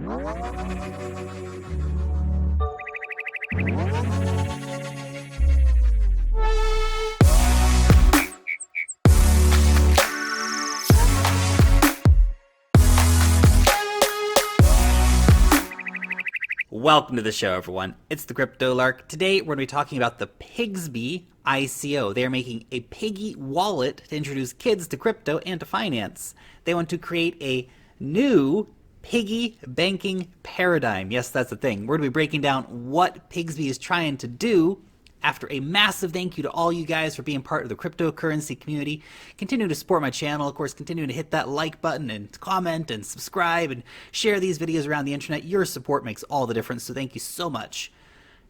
Welcome to the show, everyone. It's the Crypto Lark. Today, we're going to be talking about the Pigzbe ICO. They are making a piggy wallet to introduce kids to crypto and to finance. They want to create a new piggy banking paradigm. Yes, that's the thing. We're going to be breaking down what Pigzbe is trying to do. After a massive thank you to all you guys for being part of the cryptocurrency community, continue to support my channel, of course, continue to hit that like button and comment and subscribe and share these videos around the internet. Your support makes all the difference, so thank you so much.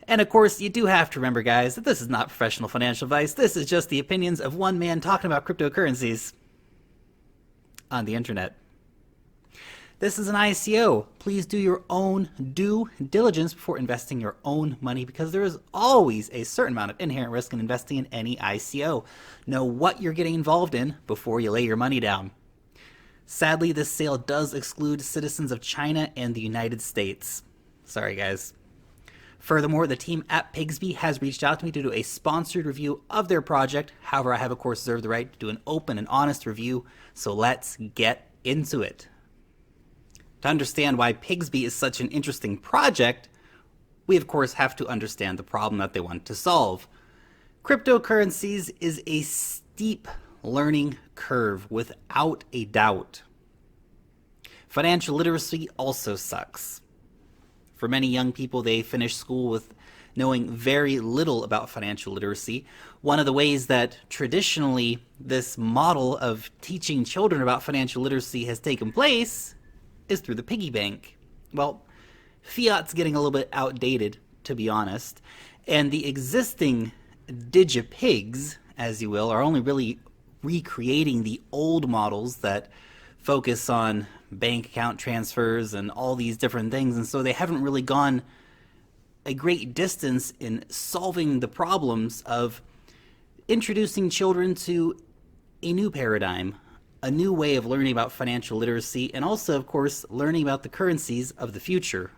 And of course, you do have to remember, guys, that this is not professional financial advice. This is just the opinions of one man talking about cryptocurrencies on the internet. This is an ICO. Please do your own due diligence before investing your own money, because there is always a certain amount of inherent risk in investing in any ICO. Know what you're getting involved in before you lay your money down. Sadly, this sale does exclude citizens of China and the United States. Sorry, guys. Furthermore, the team at Pigzbe has reached out to me to do a sponsored review of their project. However, I have, of course, reserved the right to do an open and honest review, so let's get into it. To understand why Pigzbe is such an interesting project, we of course have to understand the problem that they want to solve. Cryptocurrencies is a steep learning curve without a doubt. Financial literacy also sucks. For many young people, they finish school with knowing very little about financial literacy. One of the ways that traditionally this model of teaching children about financial literacy has taken place is through the piggy bank. Well, fiat's getting a little bit outdated, to be honest, and the existing digipigs, as you will, are only really recreating the old models that focus on bank account transfers and all these different things, and so they haven't really gone a great distance in solving the problems of introducing children to a new paradigm, a new way of learning about financial literacy, and also, of course, learning about the currencies of the future.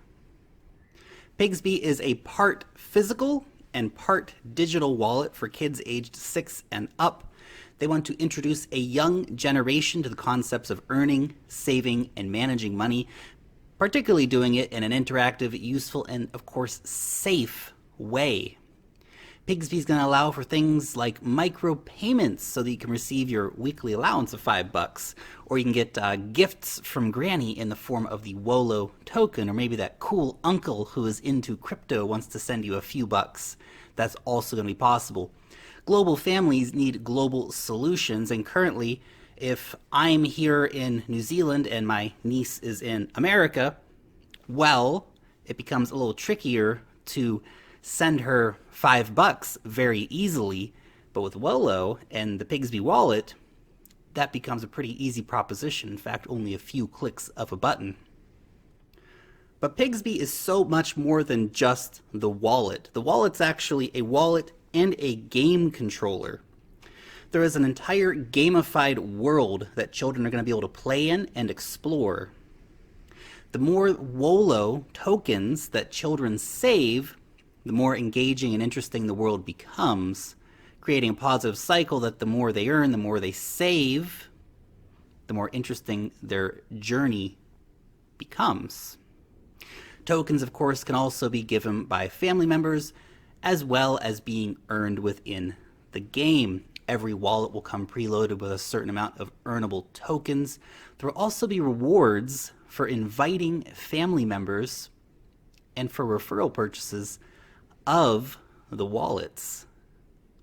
Pigzbe is a part physical and part digital wallet for kids aged 6 and up. They want to introduce a young generation to the concepts of earning, saving, and managing money, particularly doing it in an interactive, useful, and, of course, safe way. Pigzbe is going to allow for things like micropayments so that you can receive your weekly allowance of $5, or you can get gifts from Granny in the form of the WOLO token, or maybe that cool uncle who is into crypto wants to send you a few bucks. That's also going to be possible. Global families need global solutions, and currently, if I'm here in New Zealand and my niece is in America, well, it becomes a little trickier to send her $5 very easily, but with WOLO and the Pigzbe wallet, that becomes a pretty easy proposition. In fact, only a few clicks of a button. But Pigzbe is so much more than just the wallet. The wallet's actually a wallet and a game controller. There is an entire gamified world that children are going to be able to play in and explore. The more WOLO tokens that children save, the more engaging and interesting the world becomes, creating a positive cycle that the more they earn, the more they save, the more interesting their journey becomes. Tokens, of course, can also be given by family members, as well as being earned within the game. Every wallet will come preloaded with a certain amount of earnable tokens. There will also be rewards for inviting family members and for referral purchases of the wallets,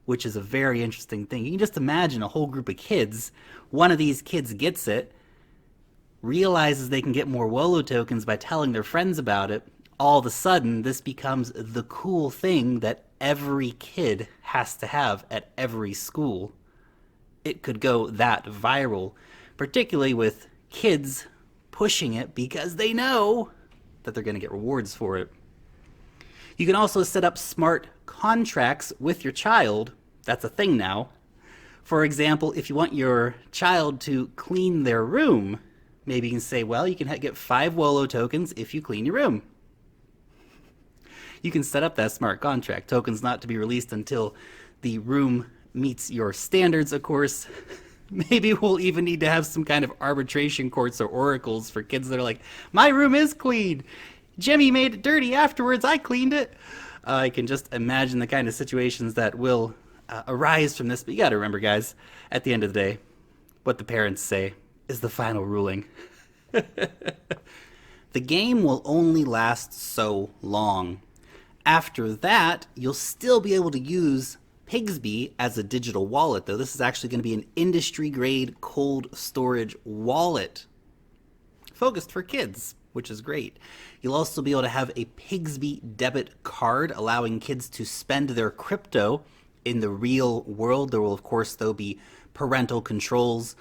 which is a very interesting thing. You can just imagine a whole group of kids. One of these kids gets it, realizes they can get more WOLO tokens by telling their friends about it. All of a sudden, this becomes the cool thing that every kid has to have at every school. It could go that viral, particularly with kids pushing it because they know that they're going to get rewards for it. You can also set up smart contracts with your child. That's a thing now. For example, if you want your child to clean their room, Maybe you can say, well, you can get 5 WOLO tokens if you clean your room. You can set up that smart contract. Tokens not to be released until the room meets your standards, of course. Maybe we'll even need to have some kind of arbitration courts or oracles for kids that are like, my room is clean. Jimmy made it dirty afterwards. I cleaned it. I can just imagine the kind of situations that will arise from this. But you got to remember, guys, at the end of the day, what the parents say is the final ruling. The game will only last so long. After that, you'll still be able to use Pigzbe as a digital wallet, though. This is actually going to be an industry-grade cold storage wallet focused for kids, which is great. You'll also be able to have a Pigzbe debit card, allowing kids to spend their crypto in the real world. There will, of course, though, be parental controls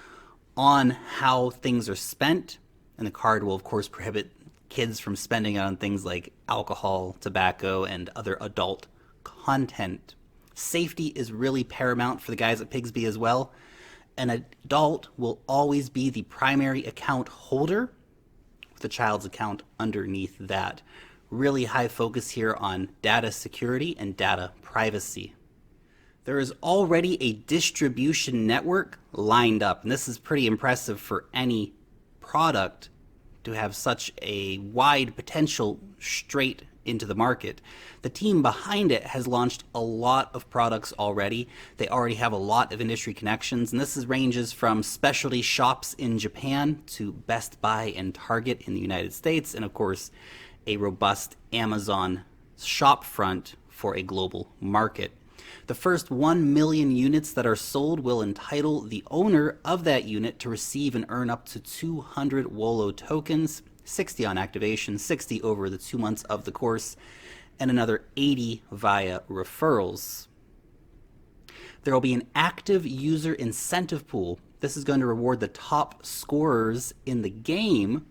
on how things are spent, and the card will, of course, prohibit kids from spending it on things like alcohol, tobacco, and other adult content. Safety is really paramount for the guys at Pigzbe as well. An adult will always be the primary account holder, with the child's account underneath that. Really high focus here on data security and data privacy. There is already a distribution network lined up, and this is pretty impressive for any product to have such a wide potential straight into the market. The team behind it has launched a lot of products already. They already have a lot of industry connections, and this ranges from specialty shops in Japan to Best Buy and Target in the United States, and of course a robust Amazon shop front for a global market. The first 1 million units that are sold will entitle the owner of that unit to receive and earn up to 200 WOLO tokens, 60 on activation, 60 over the 2 months of the course, and another 80 via referrals. There will be an active user incentive pool. This is going to reward the top scorers in the game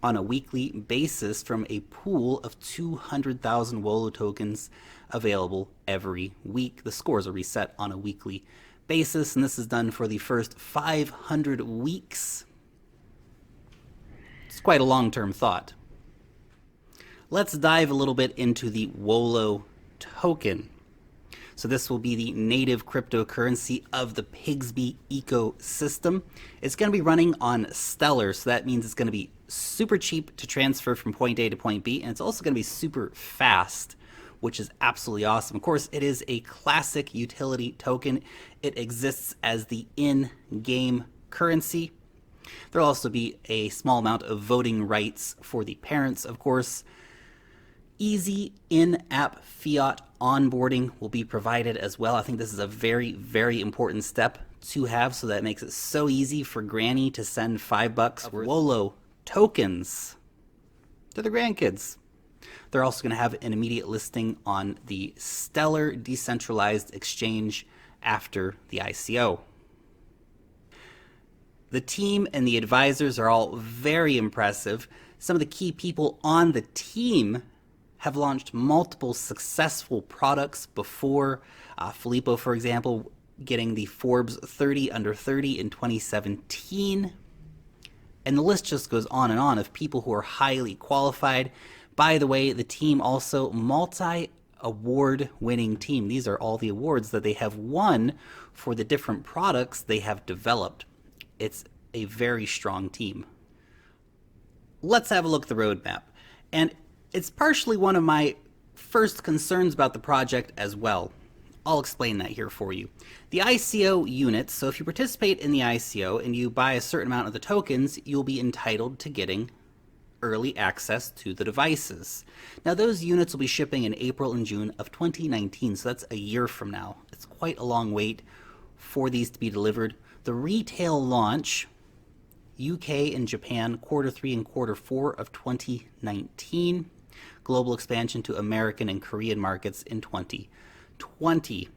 on a weekly basis from a pool of 200,000 WOLO tokens available every week. The scores are reset on a weekly basis, and this is done for the first 500 weeks. It's quite a long-term thought. Let's dive a little bit into the WOLO token. So this will be the native cryptocurrency of the Pigzbe ecosystem. It's going to be running on Stellar, so that means it's going to be super cheap to transfer from point A to point B, and it's also going to be super fast, which is absolutely awesome. Of course, it is a classic utility token. It exists as the in-game currency. There'll also be a small amount of voting rights for the parents, of course. Easy in-app fiat onboarding will be provided as well. I think this is a very, very important step to have, so that it makes it so easy for Granny to send $5 of WOLO tokens to the grandkids. They're also going to have an immediate listing on the Stellar decentralized exchange after the ICO. The team and the advisors are all very impressive. Some of the key people on the team have launched multiple successful products before. Filippo, for example, getting the Forbes 30 under 30 in 2017. And the list just goes on and on of people who are highly qualified. By the way, the team also multi-award winning team. These are all the awards that they have won for the different products they have developed. It's a very strong team. Let's have a look at the roadmap. And it's partially one of my first concerns about the project as well. I'll explain that here for you. The ICO units, so if you participate in the ICO and you buy a certain amount of the tokens, you'll be entitled to getting early access to the devices. Now those units will be shipping in April and June of 2019, so that's a year from now. It's quite a long wait for these to be delivered. The retail launch, UK and Japan, Q3 and Q4 of 2019. Global expansion to American and Korean markets in 2020.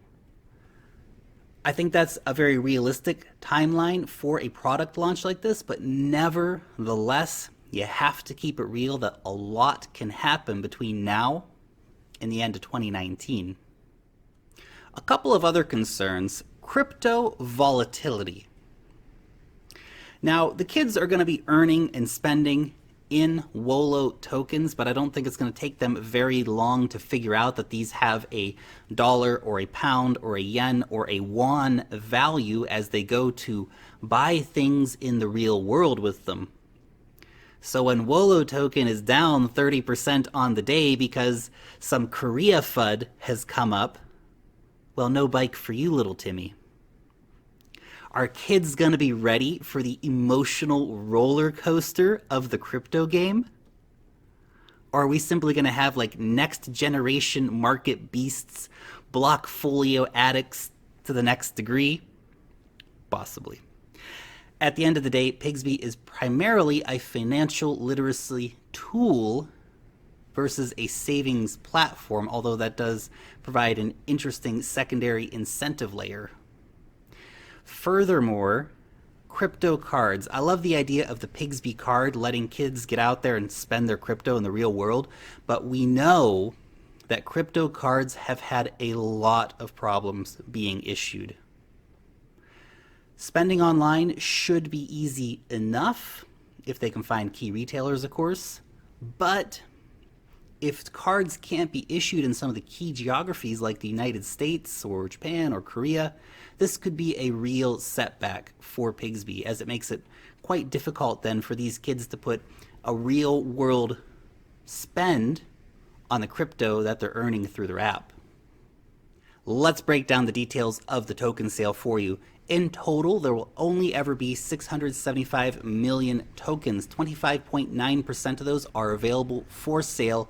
I think that's a very realistic timeline for a product launch like this, but nevertheless, you have to keep it real that a lot can happen between now and the end of 2019. A couple of other concerns. Crypto volatility. Now, the kids are going to be earning and spending in Wolo tokens, but I don't think it's going to take them very long to figure out that these have a dollar or a pound or a yen or a won value as they go to buy things in the real world with them. So when Wolo token is down 30% on the day because some Korea FUD has come up, well, no bike for you, little Timmy. Are kids going to be ready for the emotional roller coaster of the crypto game? Or are we simply going to have like next generation market beasts, blockfolio addicts to the next degree? Possibly. At the end of the day, Pigzbe is primarily a financial literacy tool versus a savings platform, although that does provide an interesting secondary incentive layer. Furthermore, crypto cards. I love the idea of the Pigzbe card, letting kids get out there and spend their crypto in the real world, but we know that crypto cards have had a lot of problems being issued. Spending online should be easy enough, if they can find key retailers, of course, but if cards can't be issued in some of the key geographies like the United States or Japan or Korea, this could be a real setback for Pigzbe, as it makes it quite difficult then for these kids to put a real world spend on the crypto that they're earning through their app. Let's break down the details of the token sale for you. In total, there will only ever be 675 million tokens. 25.9% of those are available for sale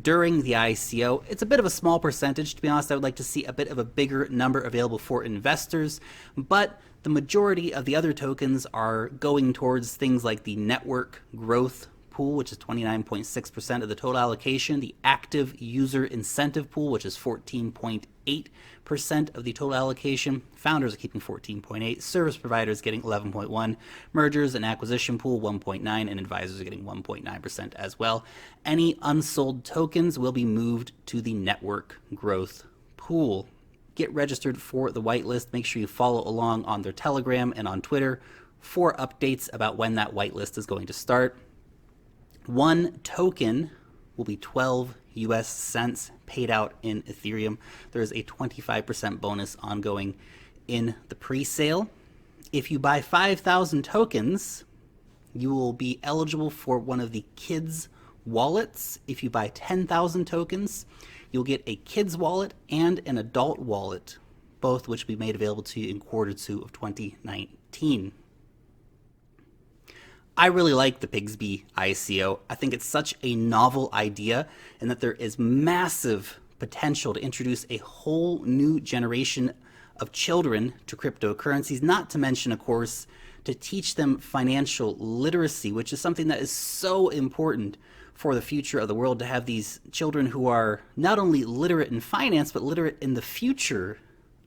during the ICO. It's a bit of a small percentage. To be honest, I would like to see a bit of a bigger number available for investors, but the majority of the other tokens are going towards things like the network growth pool, which is 29.6% of the total allocation, the active user incentive pool, which is 14.8% of the total allocation. Founders are keeping 14.8%, service providers getting 11.1%, mergers and acquisition pool 1.9%, and advisors are getting 1.9% as well. Any unsold tokens will be moved to the network growth pool. Get registered for the whitelist. Make sure you follow along on their Telegram and on Twitter for updates about when that whitelist is going to start. One token will be 12 US cents paid out in Ethereum. There is a 25% bonus ongoing in the pre-sale. If you buy 5,000 tokens, you will be eligible for one of the kids' wallets. If you buy 10,000 tokens, you'll get a kids' wallet and an adult wallet, both which will be made available to you in Q2 of 2019. I really like the Pigzbe ICO. I think it's such a novel idea and that there is massive potential to introduce a whole new generation of children to cryptocurrencies, not to mention, of course, to teach them financial literacy, which is something that is so important for the future of the world, to have these children who are not only literate in finance, but literate in the future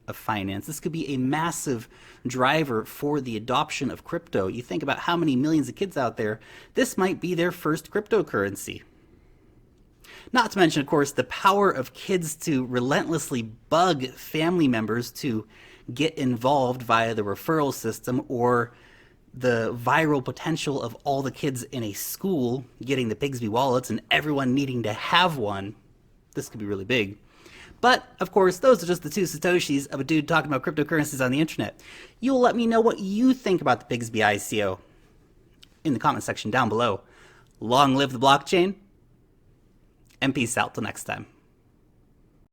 of finance. This could be a massive driver for the adoption of crypto. You think about how many millions of kids out there, this might be their first cryptocurrency. Not to mention, of course, the power of kids to relentlessly bug family members to get involved via the referral system, or the viral potential of all the kids in a school getting the Pigzbe wallets and everyone needing to have one. This could be really big. But, of course, those are just the two Satoshis of a dude talking about cryptocurrencies on the internet. You'll let me know what you think about the Pigzbe ICO in the comment section down below. Long live the blockchain, and peace out till next time.